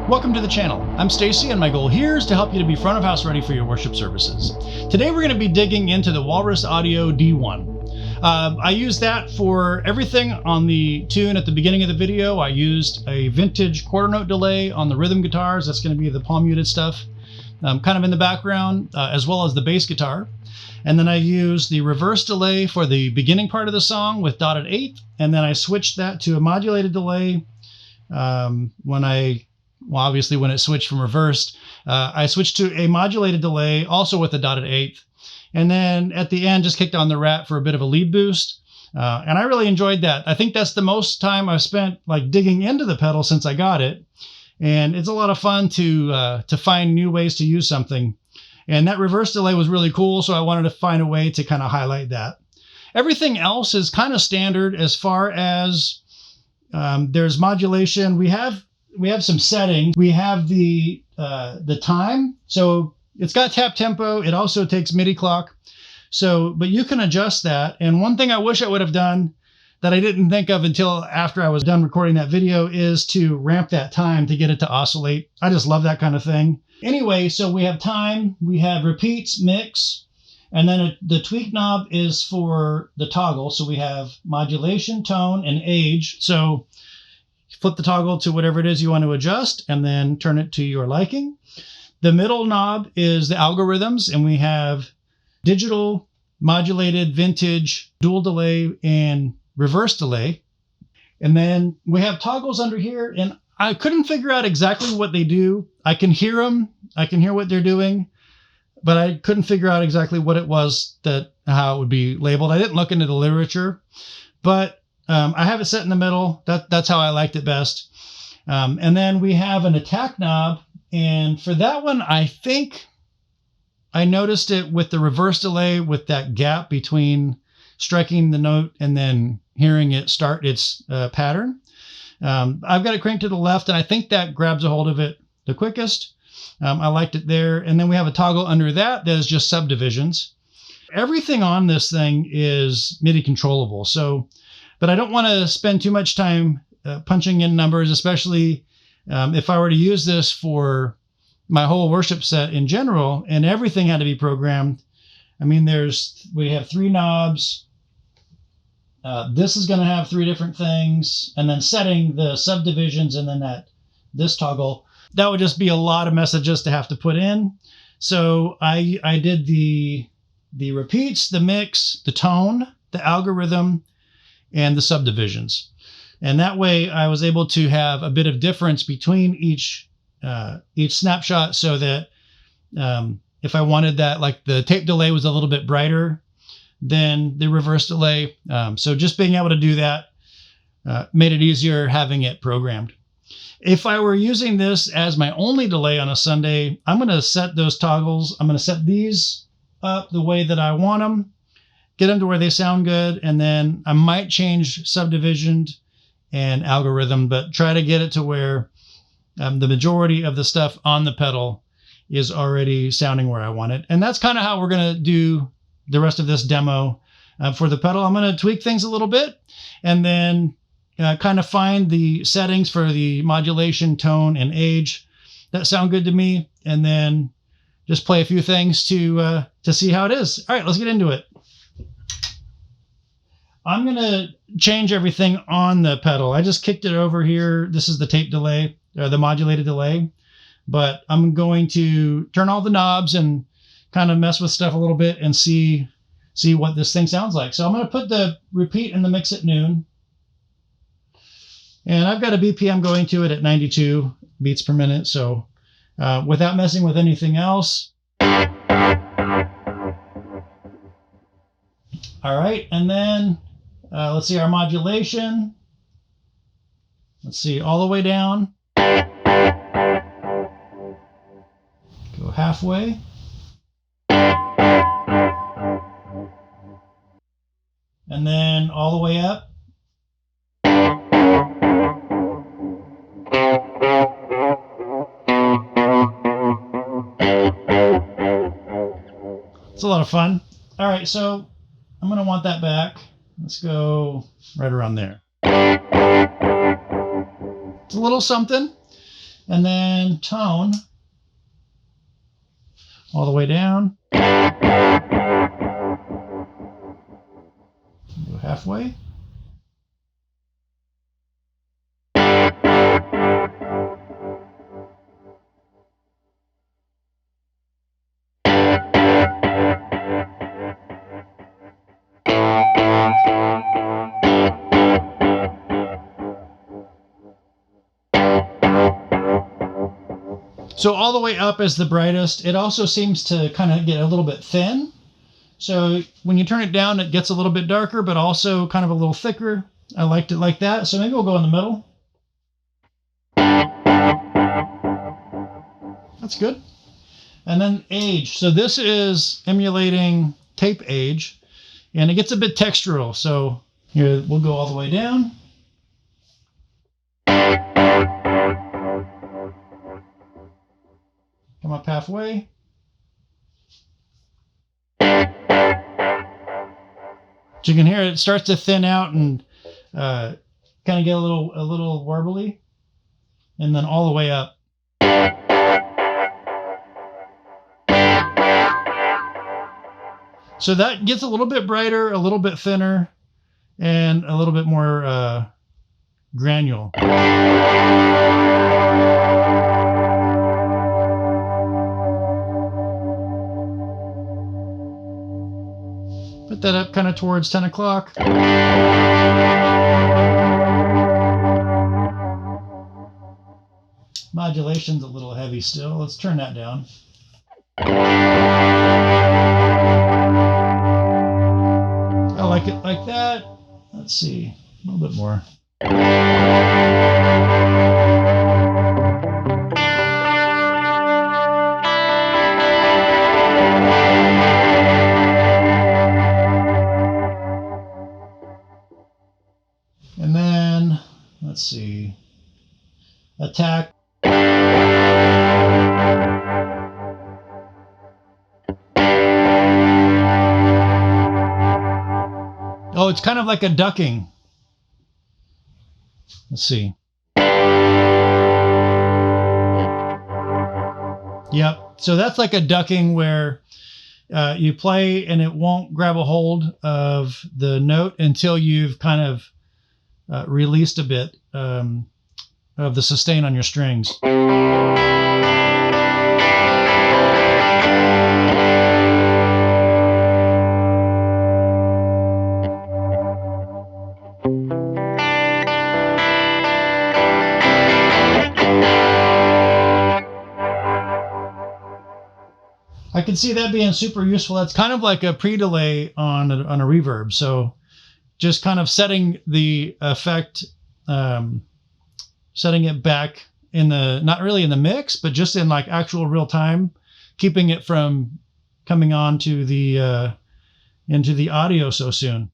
Welcome to the channel. I'm Stacy, and my goal here is to help you to be front of house ready for your worship services. Today we're going to be digging into the Walrus Audio D1. I used that for everything on the tune at the beginning of the video. I used a vintage quarter note delay on the rhythm guitars. That's going to be the palm muted stuff kind of in the background, as well as the bass guitar. And then I used the reverse delay for the beginning part of the song with dotted eighth. And then I switched that to a modulated delay obviously when it switched from reversed, I switched to a modulated delay also with a dotted eighth. And then at the end, just kicked on the rat for a bit of a lead boost. And I really enjoyed that. I think that's the most time I've spent like digging into the pedal since I got it. And it's a lot of fun to find new ways to use something. And that reverse delay was really cool. So I wanted to find a way to kind of highlight that. Everything else is kind of standard as far as there's modulation. We have some settings. We have the time. So it's got tap tempo. It also takes MIDI clock. But you can adjust that. And one thing I wish I would have done that I didn't think of until after I was done recording that video is to ramp that time to get it to oscillate. I just love that kind of thing. Anyway, so we have time, we have repeats, mix, and then the tweak knob is for the toggle. So we have modulation, tone, and age. So flip the toggle to whatever it is you want to adjust and then turn it to your liking. The middle knob is the algorithms, and we have digital, modulated, vintage, dual delay, and reverse delay. And then we have toggles under here, and I couldn't figure out exactly what they do. I can hear them. I can hear what they're doing, but I couldn't figure out exactly what it was how it would be labeled. I didn't look into the literature, but I have it set in the middle. That's how I liked it best. And then we have an attack knob. And for that one, I think I noticed it with the reverse delay with that gap between striking the note and then hearing it start its pattern. I've got it cranked to the left, and I think that grabs a hold of it the quickest. I liked it there. And then we have a toggle under that is just subdivisions. Everything on this thing is MIDI controllable. But I don't want to spend too much time punching in numbers, especially if I were to use this for my whole worship set in general, and everything had to be programmed. I mean, we have 3 knobs. This is going to have 3 different things, and then setting the subdivisions, and then this toggle. That would just be a lot of messages to have to put in. So I did the repeats, the mix, the tone, the algorithm, and the subdivisions. And that way I was able to have a bit of difference between each snapshot, so that if I wanted that, like the tape delay was a little bit brighter than the reverse delay. So just being able to do that made it easier having it programmed. If I were using this as my only delay on a Sunday, I'm going to set those toggles. I'm going to set these up the way that I want them, get them to where they sound good, and then I might change subdivision and algorithm, but try to get it to where the majority of the stuff on the pedal is already sounding where I want it. And that's kind of how we're going to do the rest of this demo. For the pedal, I'm going to tweak things a little bit, and then kind of find the settings for the modulation, tone, and age that sound good to me, and then just play a few things to see how it is. All right, let's get into it. I'm going to change everything on the pedal. I just kicked it over here. This is the tape delay, or the modulated delay, but I'm going to turn all the knobs and kind of mess with stuff a little bit and see what this thing sounds like. So I'm going to put the repeat in the mix at noon. And I've got a BPM going to it at 92 beats per minute. So without messing with anything else. All right. And then let's see our modulation. Let's see all the way down. Go halfway. And then all the way up. It's a lot of fun. All right, so I'm going to want that back. Let's go right around there. It's a little something. And then tone all the way down. Go halfway. So all the way up is the brightest. It also seems to kind of get a little bit thin. So when you turn it down, it gets a little bit darker, but also kind of a little thicker. I liked it like that. So maybe we'll go in the middle. That's good. And then age. So this is emulating tape age, and it gets a bit textural. So here we'll go all the way down. Come up halfway. So you can hear it starts to thin out and kind of get a little warbly, and then all the way up. So that gets a little bit brighter, a little bit thinner, and a little bit more granule. Put that up kind of towards 10 o'clock. Modulation's a little heavy still. Let's turn that down. I like it like that. Let's see, a little bit more. And then, let's see, attack. Oh, it's kind of like a ducking. Let's see. Yep. So that's like a ducking where you play and it won't grab a hold of the note until you've kind of released a bit of the sustain on your strings. I can see that being super useful. That's kind of like a pre-delay on a reverb. So just kind of setting the effect, setting it back in the, not really in the mix, but just in like actual real time, keeping it from coming on to the, into the audio so soon.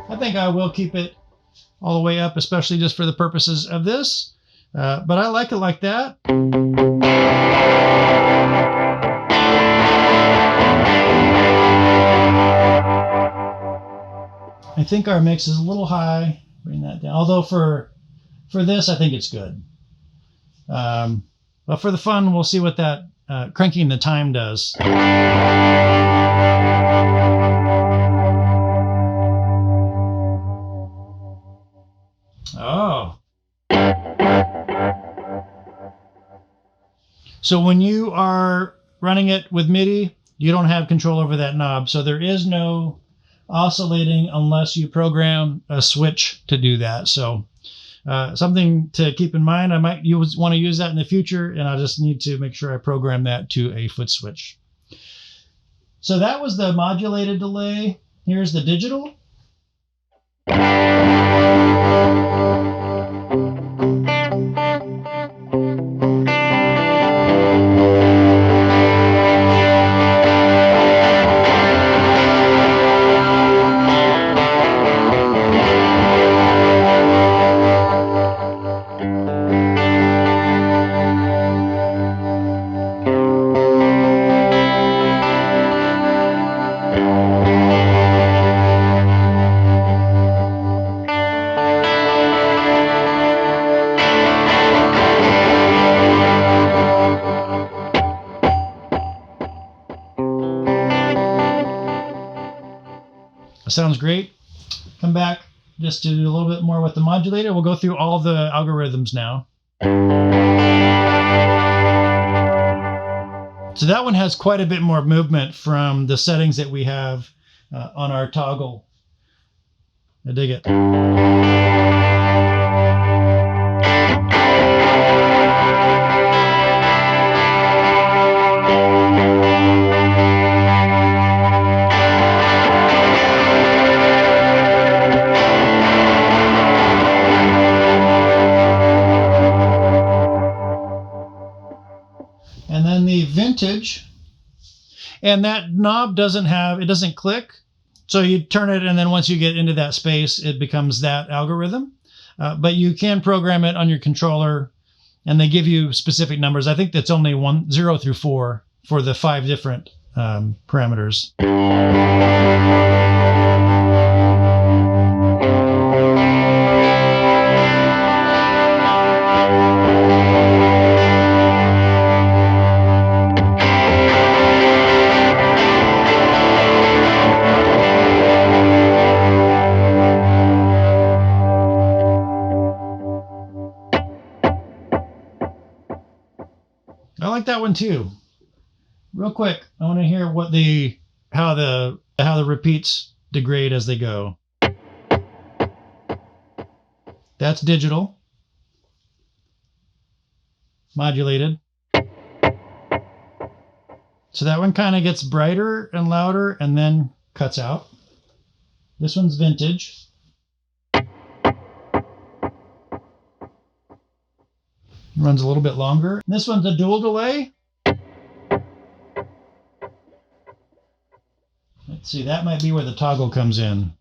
I think I will keep it all the way up, especially just for the purposes of this. But I like it like that. I think our mix is a little high. Bring that down. Although for this, I think it's good. But for the fun, we'll see what that cranking the time does. Oh. So when you are running it with MIDI, you don't have control over that knob. So there is no oscillating unless you program a switch to do that. So something to keep in mind. I might want to use that in the future, and I just need to make sure I program that to a foot switch. So that was the modulated delay. Here's the digital. sounds great. Come back just to do a little bit more with the modulator. We'll go through all the algorithms now. So that one has quite a bit more movement from the settings that we have on our toggle. I dig it. And then the vintage, and that knob doesn't click. So you turn it, and then once you get into that space, it becomes that algorithm. But you can program it on your controller, and they give you specific numbers. I think that's only 0 through 4 for the 5 different parameters. I like that one too. Real quick, I want to hear how the repeats degrade as they go. That's digital. Modulated. So that one kind of gets brighter and louder and then cuts out. This one's vintage. Runs a little bit longer. This one's a dual delay. Let's see, that might be where the toggle comes in.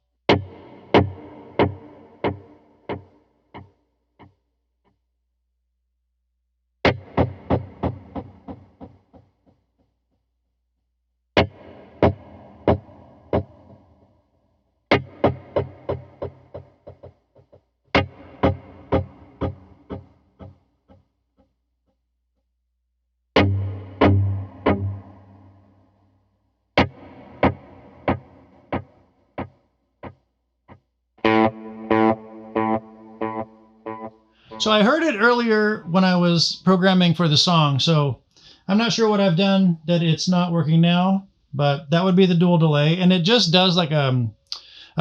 So I heard it earlier when I was programming for the song, so I'm not sure what I've done that it's not working now, but that would be the dual delay. And it just does like a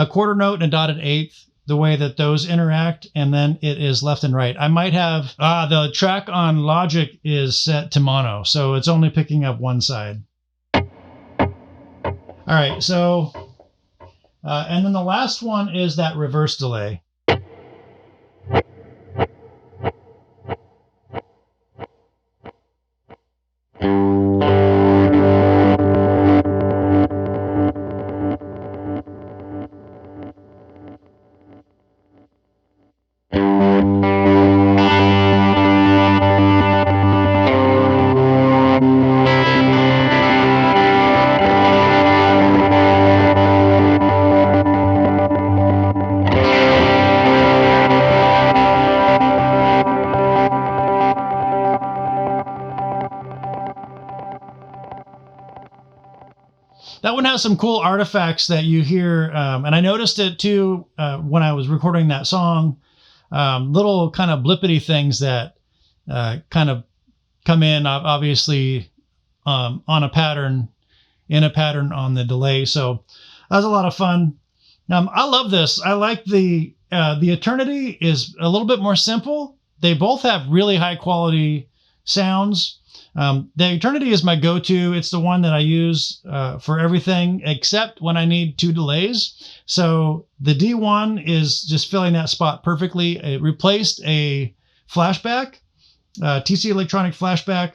quarter note and a dotted eighth, the way that those interact, and then it is left and right. I might have, the track on Logic is set to mono, so it's only picking up one side. All right, so, and then the last one is that reverse delay. That one has some cool artifacts that you hear, and I noticed it too when I was recording that song. Little kind of blippity things that kind of come in, obviously, on a pattern, in a pattern on the delay. So that was a lot of fun. I love this. I like the Eternity is a little bit more simple. They both have really high quality sounds. The Eternity is my go-to. It's the one that I use for everything except when I need 2 delays. So the D1 is just filling that spot perfectly. It replaced a flashback, TC Electronic flashback,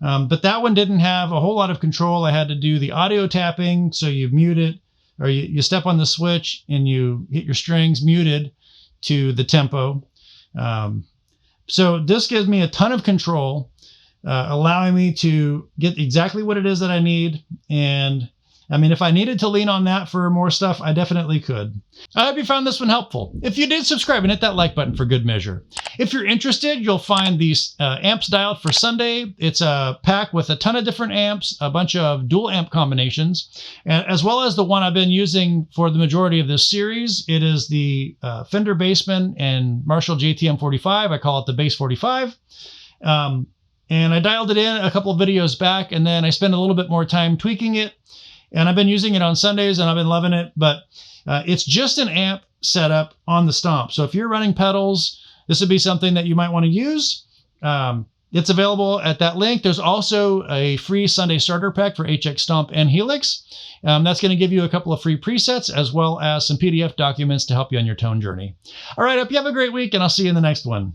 but that one didn't have a whole lot of control. I had to do the audio tapping. So you mute it, or you step on the switch and you hit your strings muted to the tempo. So this gives me a ton of control. Allowing me to get exactly what it is that I need. And I mean, if I needed to lean on that for more stuff, I definitely could. I hope you found this one helpful. If you did, subscribe and hit that like button for good measure. If you're interested, you'll find these amps dialed for Sunday. It's a pack with a ton of different amps, a bunch of dual amp combinations, and as well as the one I've been using for the majority of this series. It is the Fender Bassman and Marshall JTM 45. I call it the Bass 45. And I dialed it in a couple of videos back, and then I spent a little bit more time tweaking it. And I've been using it on Sundays, and I've been loving it. But it's just an amp setup on the Stomp. So if you're running pedals, this would be something that you might want to use. It's available at that link. There's also a free Sunday starter pack for HX Stomp and Helix. That's going to give you a couple of free presets as well as some PDF documents to help you on your tone journey. All right, hope you have a great week, and I'll see you in the next one.